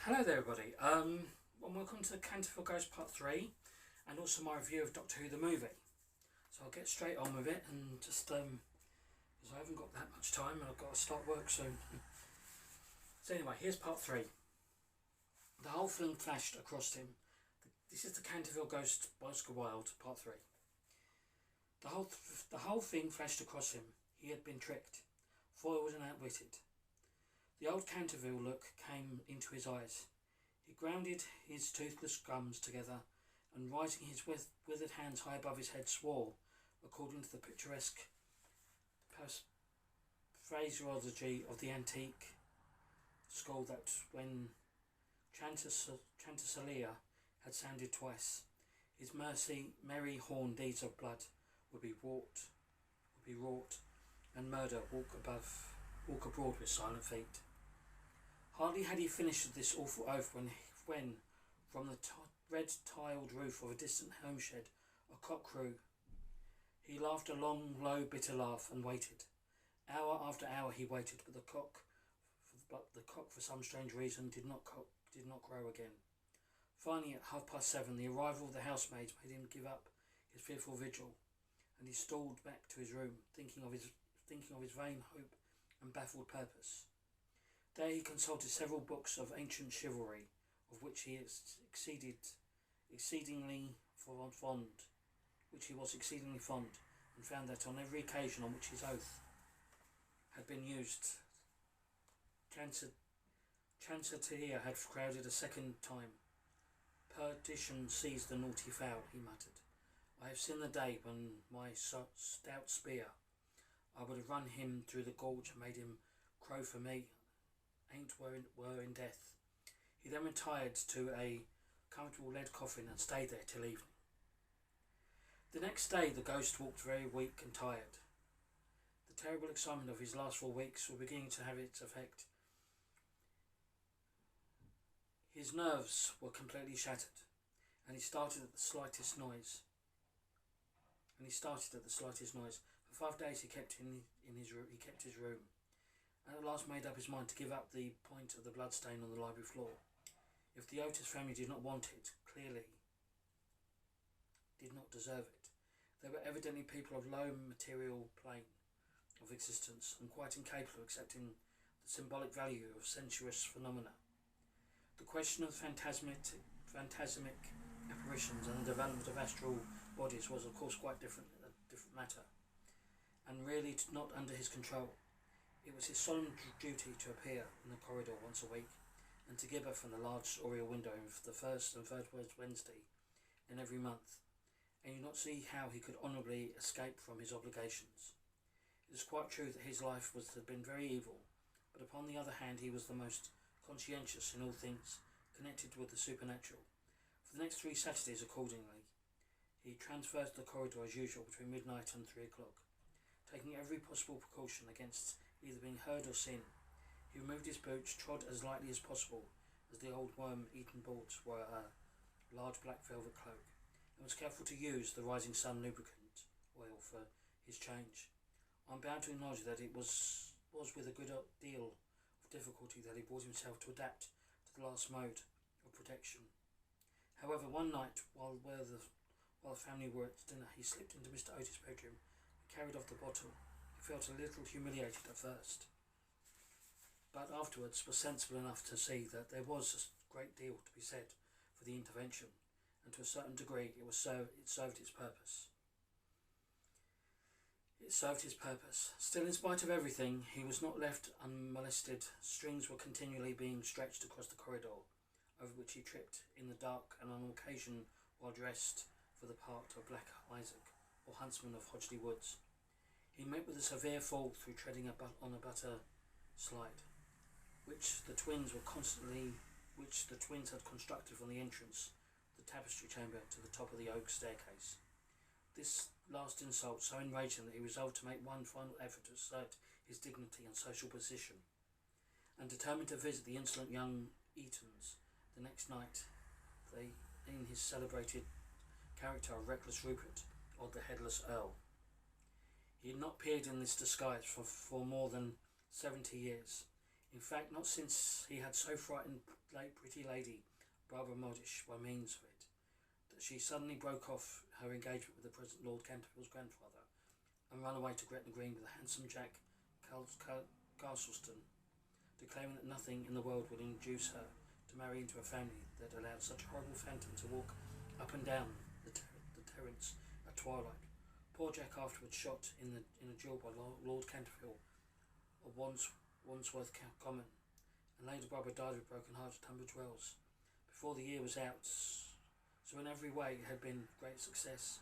Hello there everybody, and welcome to Canterville Ghost Part 3 and also my review of Doctor Who the movie. So I'll get straight on with it and just because I haven't got that much time and I've got to start work soon. So anyway, here's Part 3. The whole film flashed across him. This is the Canterville Ghost by Oscar Wilde, Part 3. The whole thing flashed across him. He had been tricked, foiled and outwitted. The old Canterville look came into his eyes. He grounded his toothless gums together and, rising his withered hands high above his head, swore, according to the picturesque phraseology of the antique school, that when Chanticleer had sounded twice, his merry horn deeds of blood would be wrought, and murder walk abroad with silent feet. Hardly had he finished this awful oath when from the red-tiled roof of a distant homestead, a cock crew. He laughed a long, low, bitter laugh and waited. Hour after hour he waited, but the cock, for some strange reason, did not crow again. Finally, at 7:30, the arrival of the housemaids made him give up his fearful vigil, and he strolled back to his room, thinking of his vain hope and baffled purpose. There he consulted several books of ancient chivalry, of which he was exceedingly fond, and found that on every occasion on which his oath had been used, Chanticleer had crowded a second time. Perdition seized the naughty fowl, he muttered. I have seen the day when my stout spear, I would have run him through the gorge and made him crow for me. Ain't were in death. He then retired to a comfortable lead coffin and stayed there till evening. The next day the ghost walked very weak and tired. The terrible excitement of his last 4 weeks were beginning to have its effect. His nerves were completely shattered, and he started at the slightest noise. For 5 days he kept his room, and at last made up his mind to give up the point of the bloodstain on the library floor. If the Otis family did not want it, clearly did not deserve it. They were evidently people of low material plane of existence and quite incapable of accepting the symbolic value of sensuous phenomena. The question of phantasmic apparitions and the development of astral bodies was of course quite a different matter, and really not under his control. It was his solemn duty to appear in the corridor once a week, and to gibber from the large oriel window in the first and third Wednesday in every month, and you not see how he could honourably escape from his obligations. It is quite true that his life had been very evil, but upon the other hand he was the most conscientious in all things connected with the supernatural. For the next 3 Saturdays, accordingly, he traversed the corridor as usual between midnight and 3 o'clock, taking every possible precaution against either being heard or seen. He removed his boots, trod as lightly as possible, as the old worm-eaten boots were a large black velvet cloak, and was careful to use the Rising Sun lubricant oil for his change. I am bound to acknowledge that it was with a good deal of difficulty that he brought himself to adapt to the last mode of protection. However, one night, while the family were at dinner, he slipped into Mr. Otis' bedroom and carried off the bottle. He felt a little humiliated at first, but afterwards was sensible enough to see that there was a great deal to be said for the intervention, and to a certain degree it served its purpose. Still, in spite of everything, he was not left unmolested. Strings were continually being stretched across the corridor, over which he tripped in the dark, and on occasion while dressed for the part of Black Isaac, or huntsman of Hodgley Woods. He met with a severe fall through treading on a butter slide, which the twins had constructed from the entrance of the tapestry chamber to the top of the oak staircase. This last insult so enraged him that he resolved to make one final effort to assert his dignity and social position, and determined to visit the insolent young Eatons the next night, in his celebrated character of Reckless Rupert, or the Headless Earl. He had not appeared in this disguise for more than 70 years. In fact, not since he had so frightened pretty lady Barbara Modish by means of it, that she suddenly broke off her engagement with the present Lord Canterville's grandfather, and ran away to Gretna Green with the handsome Jack Castleston, declaring that nothing in the world would induce her to marry into a family that allowed such a horrible phantom to walk up and down the terrace at twilight. Poor Jack afterwards shot in a duel by Lord Canterville of Wandsworth Common, and Lady Barbara died of a broken heart at Tunbridge Wells before the year was out, so in every way it had been a great success.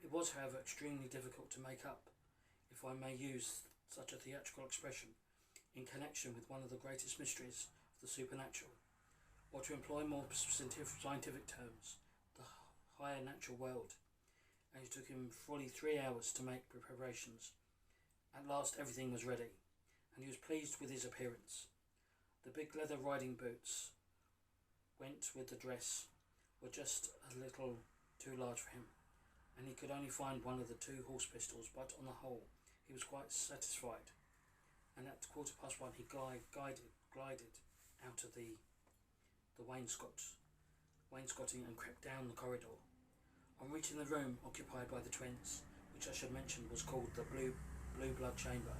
It was, however, extremely difficult to make up, if I may use such a theatrical expression, in connection with one of the greatest mysteries of the supernatural, or to employ more scientific terms, the higher natural world, and it took him fully 3 hours to make preparations. At last everything was ready, and he was pleased with his appearance. The big leather riding boots went with the dress were just a little too large for him, and he could only find one of the 2 horse pistols, but on the whole he was quite satisfied, and at 1:15 he glided out of the wainscoting and crept down the corridor. On reaching the room occupied by the twins, which I should mention was called the Blue Blood Chamber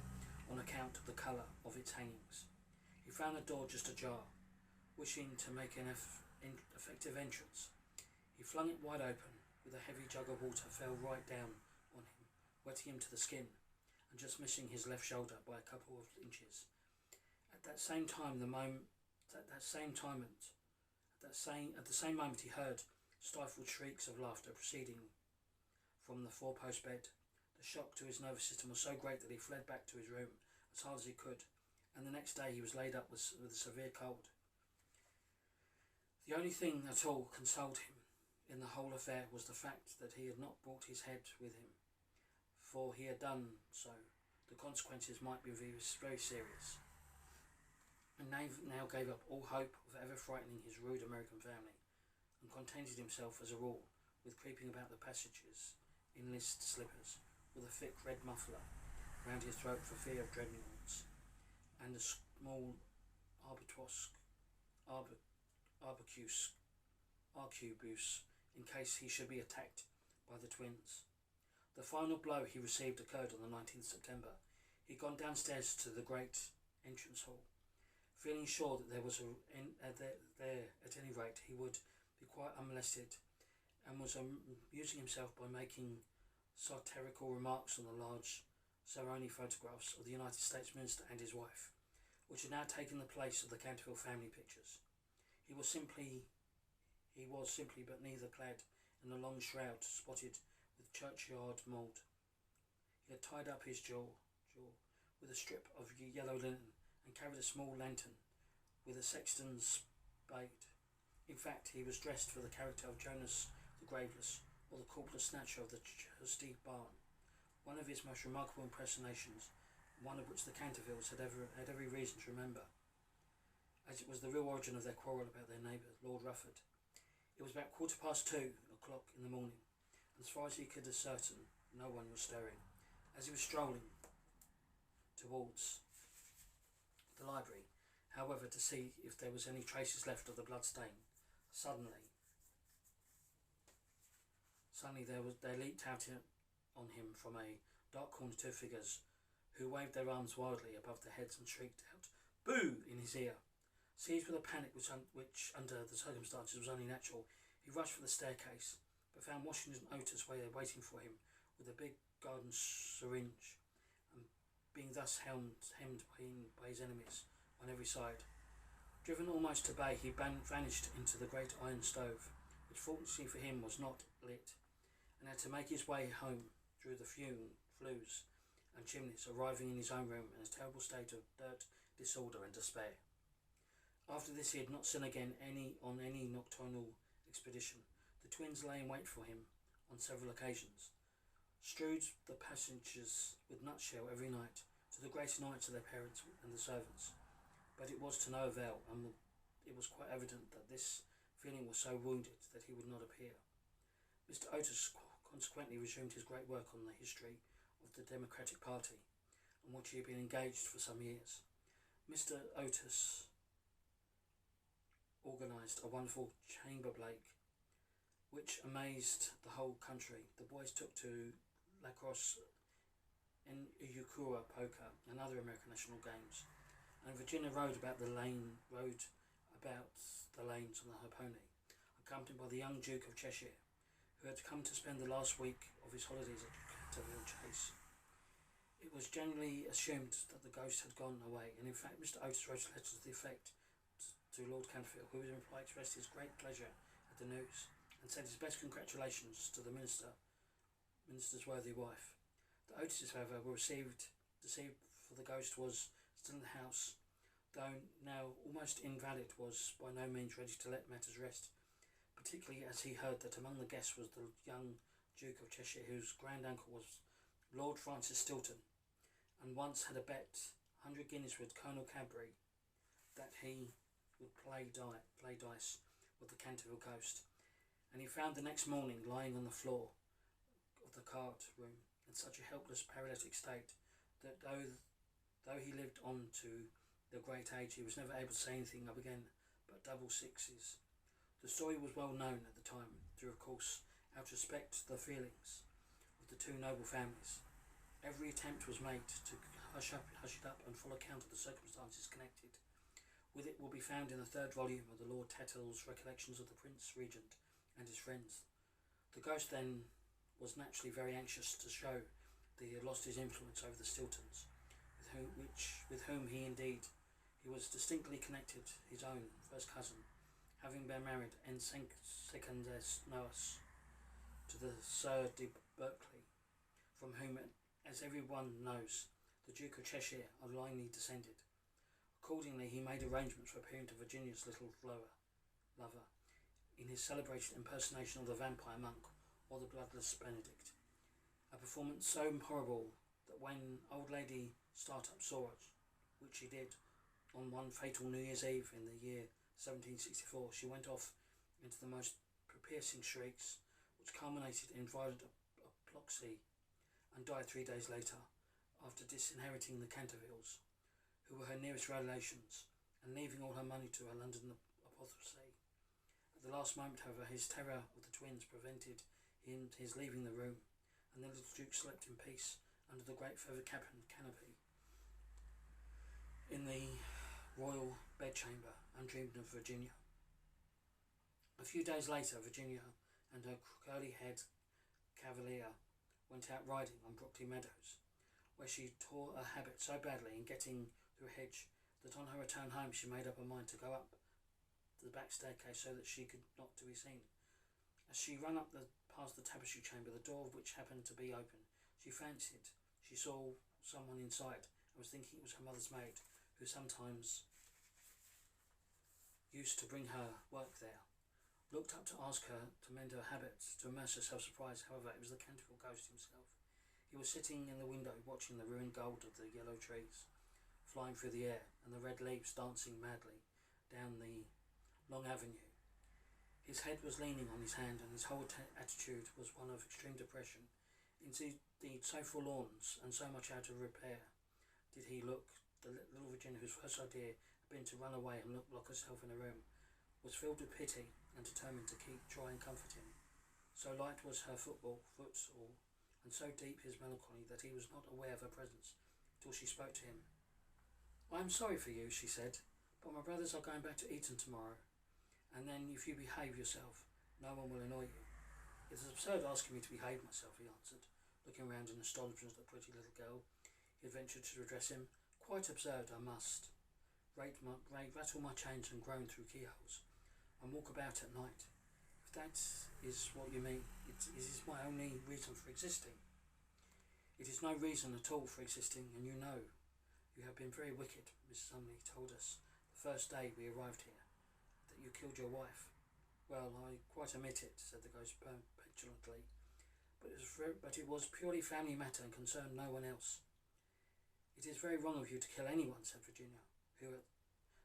on account of the colour of its hangings, he found the door just ajar. Wishing to make an effective entrance, he flung it wide open. With a heavy jug of water fell right down on him, wetting him to the skin, and just missing his left shoulder by a couple of inches. At the same moment, he heard stifled shrieks of laughter proceeding from the 4-post bed. The shock to his nervous system was so great that he fled back to his room as hard as he could, and the next day he was laid up with a severe cold. The only thing at all consoled him in the whole affair was the fact that he had not brought his head with him, for he had done so, the consequences might be very serious, and now gave up all hope of ever frightening his rude American family, and contented himself, as a rule, with creeping about the passages in list slippers, with a thick red muffler round his throat for fear of dreadnoughts, and a small arquebus in case he should be attacked by the twins. The final blow he received occurred on the 19th September. He had gone downstairs to the great entrance hall, feeling sure that there was there at any rate he would be quite unmolested, and was amusing himself by making satirical remarks on the large Saroni photographs of the United States Minister and his wife, which had now taken the place of the Canterville family pictures. He was simply but neither clad in a long shroud spotted with churchyard mould. He had tied up his jaw with a strip of yellow linen, and carried a small lantern with a sexton's spade. In fact, he was dressed for the character of Jonas the Graveless, or the corpulent snatcher of the Chusty Barn, one of his most remarkable impersonations, one of which the Cantervilles had every reason to remember, as it was the real origin of their quarrel about their neighbour, Lord Rufford. It was about 2:15 in the morning, and as far as he could ascertain, no one was stirring. As he was strolling towards the library, however, to see if there was any traces left of the blood stain, suddenly there leaped out on him from a dark corner 2 figures, who waved their arms wildly above their heads and shrieked out "Boo!" in his ear. Seized with a panic which under the circumstances was only natural, he rushed for the staircase, but found Washington Otis waiting for him with a big garden syringe, and being thus hemmed by his enemies on every side. Driven almost to bay, he vanished into the great iron stove, which fortunately for him was not lit, and had to make his way home through the flues and chimneys, arriving in his own room in a terrible state of dirt, disorder and despair. After this he had not seen again on any nocturnal expedition. The twins lay in wait for him on several occasions, strewed the passages with nutshell every night, to the great annoyance of their parents and the servants, but it was to no avail, and it was quite evident that this feeling was so wounded that he would not appear. Mr. Otis consequently resumed his great work on the history of the Democratic Party, on which he had been engaged for some years. Mr. Otis organised a wonderful chamber break which amazed the whole country. The boys took to lacrosse and Ukura poker and other American national games, and Virginia rode about the lanes on her pony, accompanied by the young Duke of Cheshire, who had come to spend the last week of his holidays at Canterville Chase. It was generally assumed that the ghost had gone away, and in fact Mr. Otis wrote a letter to the effect to Lord Canterville, who in reply expressed his great pleasure at the news, and said his best congratulations to the minister's worthy wife. The Otises, however, were deceived, for the ghost was still in the house, though now almost invalid, was by no means ready to let matters rest, particularly as he heard that among the guests was the young Duke of Cheshire, whose grand uncle was Lord Francis Stilton, and once had a bet 100 guineas with Colonel Cadbury that he would play dice with the Canterville ghost, and he found the next morning lying on the floor of the card room in such a helpless paralytic state that though he lived on to the great age, he was never able to say anything up again but double sixes. The story was well known at the time, through of course out of respect to the feelings of the two noble families. Every attempt was made to hush it up and full account of the circumstances connected with it will be found in the third volume of the Lord Tatell's Recollections of the Prince Regent and his friends. The ghost then was naturally very anxious to show that he had lost his influence over the Stiltons, with whom he was distinctly connected, his own first cousin, having been married en secondes noces to the Sir de Berkeley, from whom, as everyone knows, the Duke of Cheshire are lineally descended. Accordingly, he made arrangements for appearing to Virginia's little lover in his celebrated impersonation of the vampire monk or the bloodless Benedict, a performance so horrible that when old Lady Startup saw it, which she did on one fatal New Year's Eve in the year 1764, she went off into the most piercing shrieks, which culminated in violent apoplexy, and died 3 days later, after disinheriting the Cantervilles, who were her nearest relations, and leaving all her money to her London apothecary. At the last moment, however, his terror of the twins prevented his leaving the room, and the little Duke slept in peace under the great feather canopy in the royal bedchamber, and dreamed of Virginia. A few days later, Virginia and her curly-haired cavalier went out riding on Brockley Meadows, where she tore a habit so badly in getting through a hedge that on her return home she made up her mind to go up the back staircase so that she could not to be seen. As she ran up past the tapestry chamber, the door of which happened to be open, she fancied she saw someone inside, and was thinking it was her mother's maid, who sometimes used to bring her work there. Looked up to ask her to mend her habits. To immerse herself surprised, however, it was the Canterville ghost himself. He was sitting in the window watching the ruined gold of the yellow trees flying through the air, and the red leaves dancing madly down the long avenue. His head was leaning on his hand, and his whole attitude was one of extreme depression. Indeed, so forlorn and so much out of repair did he look. The little Virginia, whose first idea had been to run away and lock herself in a room, was filled with pity and determined to try and comfort him. So light was her footfall, and so deep his melancholy, that he was not aware of her presence till she spoke to him. "I am sorry for you," she said, "but my brothers are going back to Eton tomorrow, and then if you behave yourself, no one will annoy you." "It is absurd asking me to behave myself," he answered, looking round in astonishment at the pretty little girl he had ventured to address him. "Quite absurd. I must rattle my chains and groan through keyholes, and walk about at night. If that is what you mean, it is my only reason for existing." "It is no reason at all for existing, and you know. You have been very wicked. Mrs. Umney told us the first day we arrived here that you killed your wife." "Well, I quite admit it," said the ghost petulantly, but it was purely family matter and concerned no one else." "It is very wrong of you to kill anyone," said Virginia, who at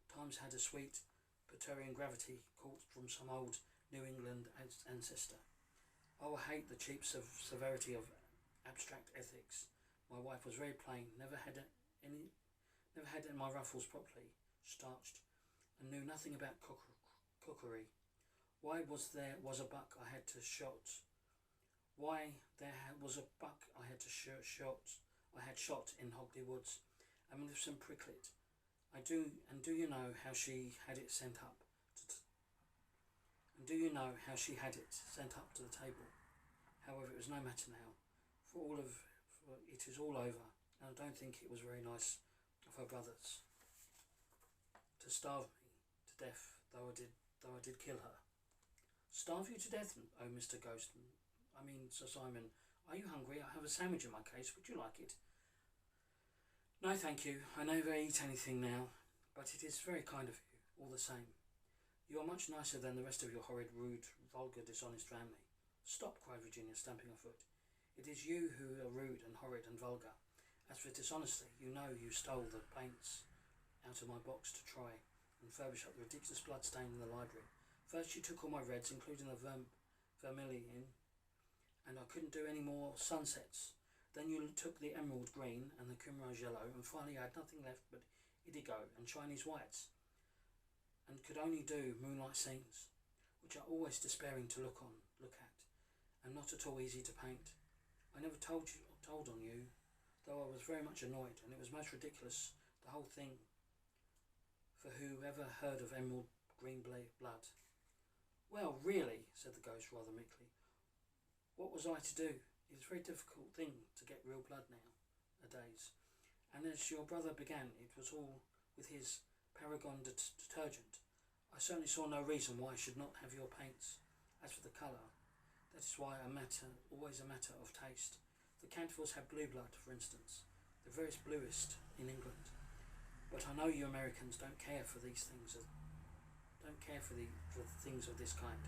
times had a sweet Praetorian gravity caught from some old New England ancestor. "Oh, I hate the cheap severity of abstract ethics. My wife was very plain, never had my ruffles properly starched and knew nothing about cookery. Why was a buck I had to shot? Why was a buck I had to shot in Hogley Woods, and Magnificent Pricklet. Do you know how she had it sent up? And do you know how she had it sent up to the table? However, it was no matter now, for it is all over, and I don't think it was very nice of her brothers to starve me to death, though I did kill her. Starve you to death, oh Mr. Sir Simon. Are you hungry? I have a sandwich in my case. Would you like it? No, thank you. I never eat anything now, but it is very kind of you, all the same. You are much nicer than the rest of your horrid, rude, vulgar, dishonest family. Stop, cried Virginia, stamping her foot. It is you who are rude and horrid and vulgar. As for dishonesty, you know you stole the paints out of my box to try and furbish up the ridiculous blood stain in the library. First you took all my reds, including the vermilion, and I couldn't do any more sunsets. Then you took the emerald green and the primrose yellow, and finally I had nothing left but indigo and Chinese whites, and could only do moonlight scenes, which are always despairing to look at, and not at all easy to paint. I never told on you, though I was very much annoyed, and it was most ridiculous, the whole thing, for who ever heard of emerald green blood? Well, really, said the ghost rather meekly, what was I to do? It's a very difficult thing to get real blood nowadays. And as your brother began, it was all with his Paragon detergent. I certainly saw no reason why I should not have your paints. As for the colour, that is why always a matter of taste. The Cantervilles have blue blood, for instance, the very bluest in England. But I know you Americans don't care for these things. For things of this kind.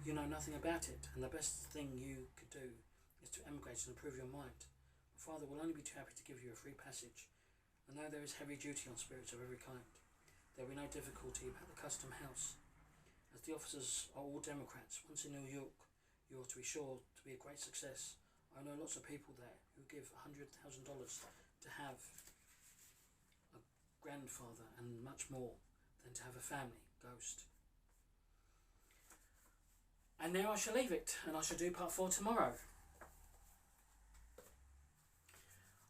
You know nothing about it, and the best thing you could do is to emigrate and improve your mind. My father will only be too happy to give you a free passage, and though there is heavy duty on spirits of every kind, there will be no difficulty about the custom house. As the officers are all Democrats, once in New York, you are to be sure to be a great success. I know lots of people there who give $100,000 to have a grandfather and much more than to have a family ghost. And now I shall leave it, and I shall do part 4 tomorrow.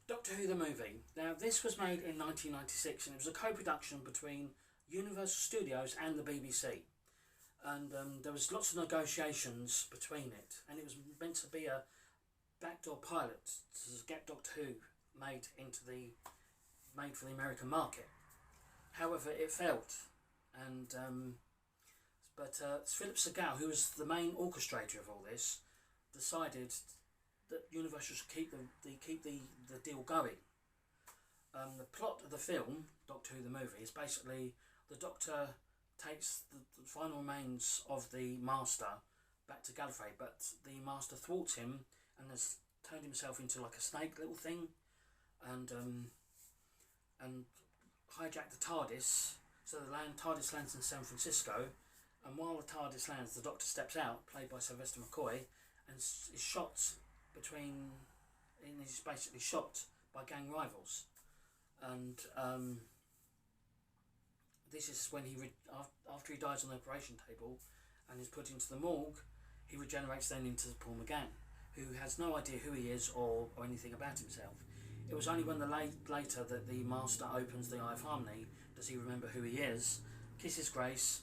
Doctor Who the movie. Now this was made in 1996, and it was a co-production between Universal Studios and the BBC. And there was lots of negotiations between it, and it was meant to be a backdoor pilot to get Doctor Who made for the American market. However, it failed, and but Philip Segal, who was the main orchestrator of all this, decided that Universal should keep the deal going. The plot of the film, Doctor Who the movie, is basically the Doctor takes the final remains of the Master back to Gallifrey, but the Master thwarts him and has turned himself into like a snake little thing, and hijacked the TARDIS. So the TARDIS lands in San Francisco, and while the TARDIS lands, the Doctor steps out, played by Sylvester McCoy, and is shot he's basically shot by gang rivals. And this is when after he dies on the operation table and is put into the morgue, he regenerates then into Paul McGann, who has no idea who he is or anything about himself. It was only when later that the Master opens the Eye of Harmony does he remember who he is, kisses Grace,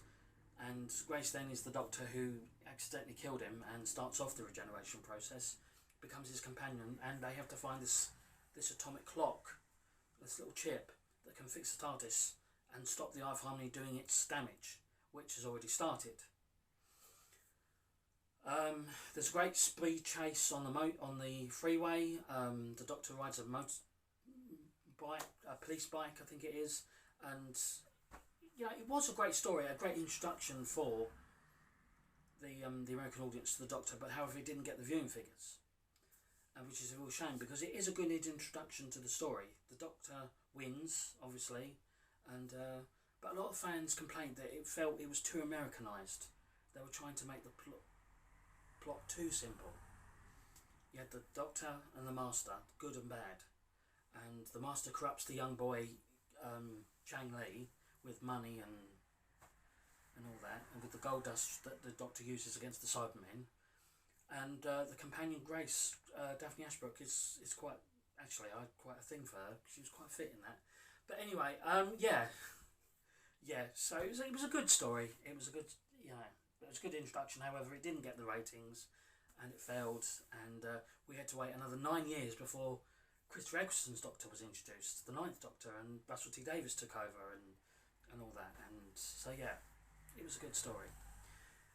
and Grace then is the Doctor who accidentally killed him and starts off the regeneration process, becomes his companion, and they have to find this atomic clock, this little chip that can fix the TARDIS and stop the Eye of Harmony doing its damage, which has already started. There's a great speed chase on the freeway. The Doctor rides a police bike, I think it is, and it was a great story, a great introduction for the American audience to the Doctor. But however, it didn't get the viewing figures, which is a real shame, because it is a good introduction to the story. The Doctor wins, obviously, and but a lot of fans complained that it felt it was too Americanized. They were trying to make the plot too simple. You had the Doctor and the Master, good and bad, and the Master corrupts the young boy Chang Li with money and all that, and with the gold dust that the Doctor uses against the Cybermen. And the companion Grace, Daphne Ashbrook, is quite, actually I had quite a thing for her. She was quite fit in that. But anyway, yeah. So it was a good story. It was a good, it was a good introduction. However, it didn't get the ratings, and it failed. And we had to wait another 9 years before Christopher Eccleston's Doctor was introduced, the Ninth Doctor, and Russell T Davies took over and all that. And so yeah, it was a good story.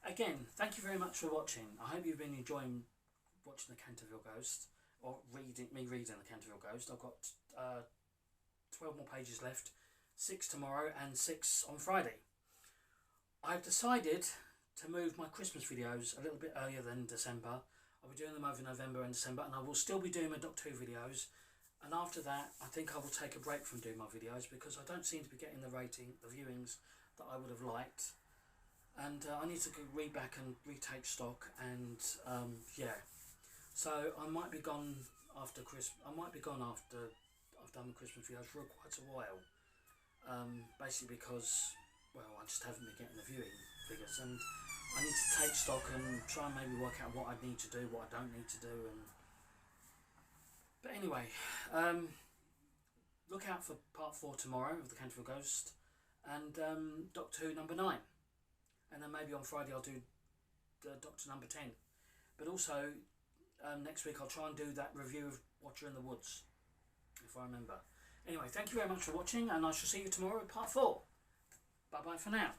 Again, thank you very much for watching. I hope you've been enjoying watching the Canterville Ghost, or reading the Canterville Ghost. I've got 12 more pages left, 6 tomorrow and 6 on Friday. I've decided to move my Christmas videos a little bit earlier than December. I'll be doing them over November and December, and I will still be doing my Doctor Who videos. And after that, I think I will take a break from doing my videos because I don't seem to be getting the viewings that I would have liked. And I need to read back and retake stock, and yeah. So I might be gone after Christmas. I might be gone after I've done my Christmas videos for quite a while. Basically because, well, I just haven't been getting the viewing figures, and I need to take stock and try and maybe work out what I need to do, what I don't need to do, But anyway, look out for part 4 tomorrow of the Canterville Ghost, and Doctor Who number 9. And then maybe on Friday I'll do Doctor number 10. But also, next week I'll try and do that review of Watcher in the Woods, if I remember. Anyway, thank you very much for watching, and I shall see you tomorrow with part 4. Bye bye for now.